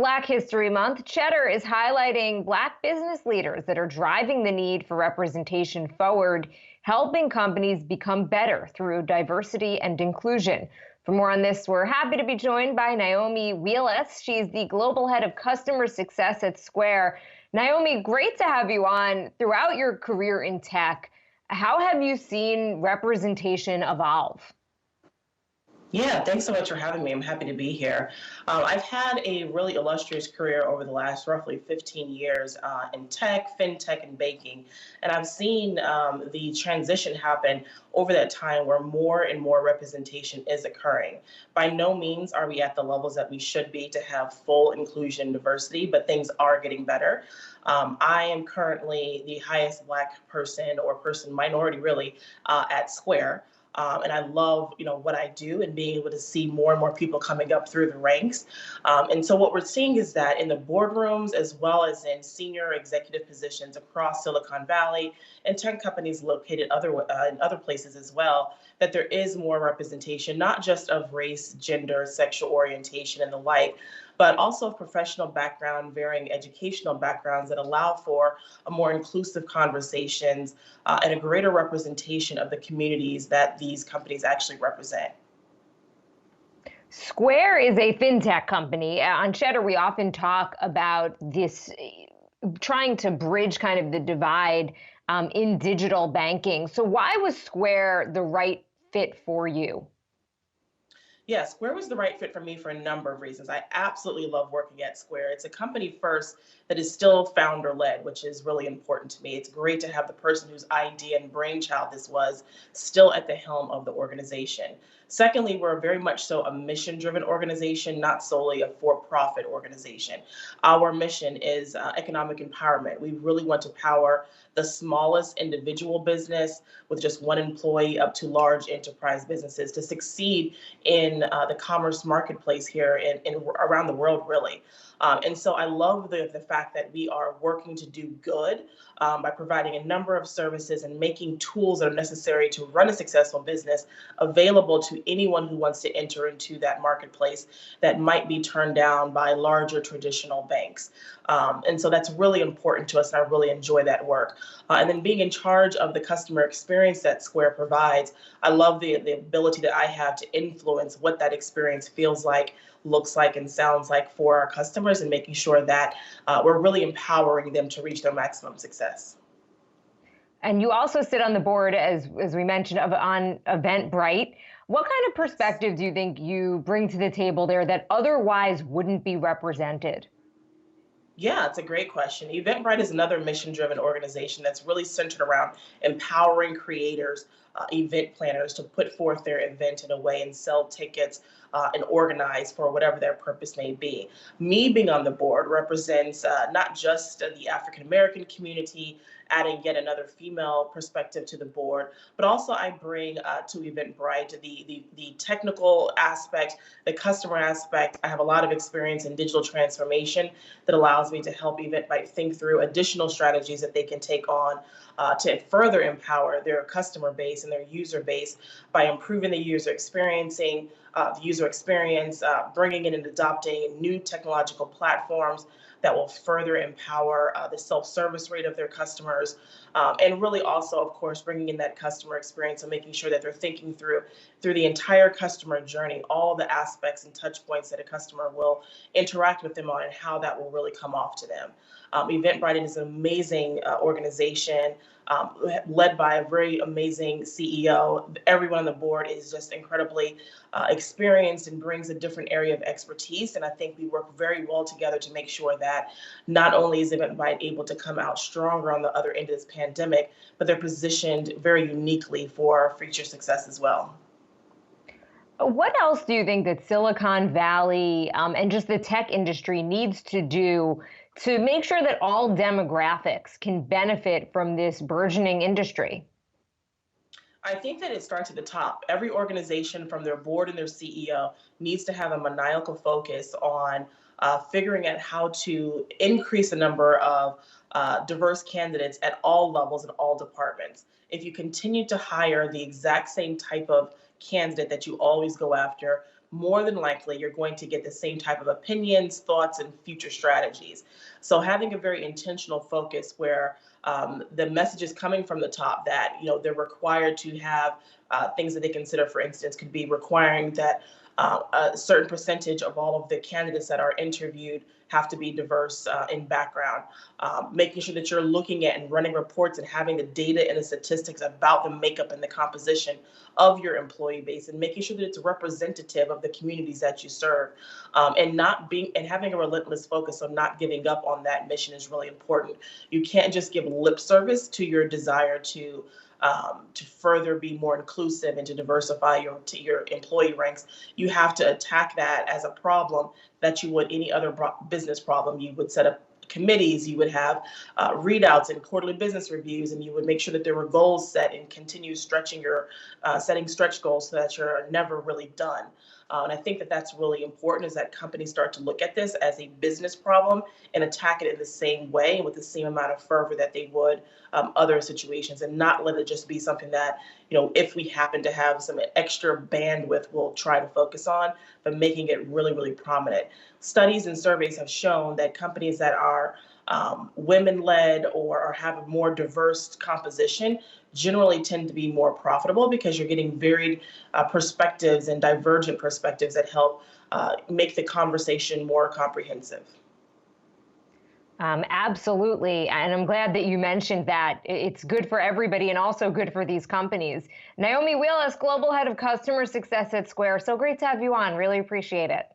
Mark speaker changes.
Speaker 1: Black History Month, Cheddar is highlighting Black business leaders that are driving the need for representation forward, helping companies become better through diversity and inclusion. For more on this, we're happy to be joined by Naomi Wheeless. She's the Global Head of Customer Success at Square. Naomi, great to have you on. Throughout your career in tech, how have you seen representation evolve?
Speaker 2: Yeah, thanks so much for having me. I'm happy to be here. I've had a really illustrious career over the last roughly 15 years in tech, fintech, and banking. And I've seen the transition happen over that time where more and more representation is occurring. By no means are we at the levels that we should be to have full inclusion and diversity, but things are getting better. I am currently the highest Black person or person minority really at Square. And I love, what I do and being able to see more and more people coming up through the ranks. And so what we're seeing is that in the boardrooms, as well as in senior executive positions across Silicon Valley and tech companies located in other places as well, that there is more representation, not just of race, gender, sexual orientation, and the like, but also of professional background, varying educational backgrounds that allow for a more inclusive conversations and a greater representation of the communities that these companies actually represent.
Speaker 1: Square is a fintech company. On Cheddar, we often talk about this trying to bridge kind of the divide in digital banking. So why was Square the right fit for you?
Speaker 2: Yeah, Square was the right fit for me for a number of reasons. I absolutely love working at Square. It's a company first that is still founder led, which is really important to me. It's great to have the person whose idea and brainchild this was still at the helm of the organization. Secondly, we're very much so a mission driven organization, not solely a for profit organization. Our mission is economic empowerment. We really want to power the smallest individual business with just one employee up to large enterprise businesses to succeed in the commerce marketplace here in around the world, really. And so I love the fact that we are working to do good by providing a number of services and making tools that are necessary to run a successful business available to anyone who wants to enter into that marketplace that might be turned down by larger traditional banks. And so that's really important to us, and I really enjoy that work. And then being in charge of the customer experience that Square provides, I love the ability that I have to influence what that experience feels like, looks like, and sounds like for our customers, and making sure that we're really empowering them to reach their maximum success.
Speaker 1: And you also sit on the board, as we mentioned, on Eventbrite. What kind of perspective do you think you bring to the table there that otherwise wouldn't be represented?
Speaker 2: Yeah, it's a great question. Eventbrite is another mission-driven organization that's really centered around empowering creators, event planners to put forth their event in a way and sell tickets and organize for whatever their purpose may be. Me being on the board represents not just the African American community, adding yet another female perspective to the board, but also I bring to Eventbrite the technical aspect, the customer aspect. I have a lot of experience in digital transformation that allows me to help Eventbrite think through additional strategies that they can take on to further empower their customer base and their user base by improving the user experience, bringing in and adopting new technological platforms that will further empower the self-service rate of their customers, and really also, of course, bringing in that customer experience and making sure that they're thinking through the entire customer journey, all the aspects and touch points that a customer will interact with them on and how that will really come off to them. Eventbrite is an amazing organization led by a very amazing CEO. Everyone on the board is just incredibly experienced and brings a different area of expertise. And I think we work very well together to make sure that not only is Eventbrite able to come out stronger on the other end of this pandemic, but they're positioned very uniquely for future success as well.
Speaker 1: What else do you think that Silicon Valley and just the tech industry needs to do to make sure that all demographics can benefit from this burgeoning industry?
Speaker 2: I think that it starts at the top. Every organization, from their board and their CEO, needs to have a maniacal focus on figuring out how to increase the number of diverse candidates at all levels and all departments. If you continue to hire the exact same type of candidate that you always go after, more than likely you're going to get the same type of opinions, thoughts, and future strategies. So having a very intentional focus where the message is coming from the top that they're required to have things that they consider, for instance, could be requiring that a certain percentage of all of the candidates that are interviewed have to be diverse in background. Making sure that you're looking at and running reports and having the data and the statistics about the makeup and the composition of your employee base, and making sure that it's representative of the communities that you serve, and having a relentless focus on not giving up on that mission is really important. You can't just give lip service to your desire to further be more inclusive and to diversify your employee ranks. You have to attack that as a problem that you would any other business problem. You would set up committees, you would have readouts and quarterly business reviews, and you would make sure that there were goals set and continue stretching setting stretch goals so that you're never really done. And I think that that's really important, is that companies start to look at this as a business problem and attack it in the same way with the same amount of fervor that they would other situations, and not let it just be something that, if we happen to have some extra bandwidth, we'll try to focus on, but making it really, really prominent. Studies and surveys have shown that companies that are women-led or have a more diverse composition generally tend to be more profitable, because you're getting varied perspectives and divergent perspectives that help make the conversation more comprehensive.
Speaker 1: Absolutely. And I'm glad that you mentioned that. It's good for everybody and also good for these companies. Naomi Wheeless, Global Head of Customer Success at Square. So great to have you on. Really appreciate it.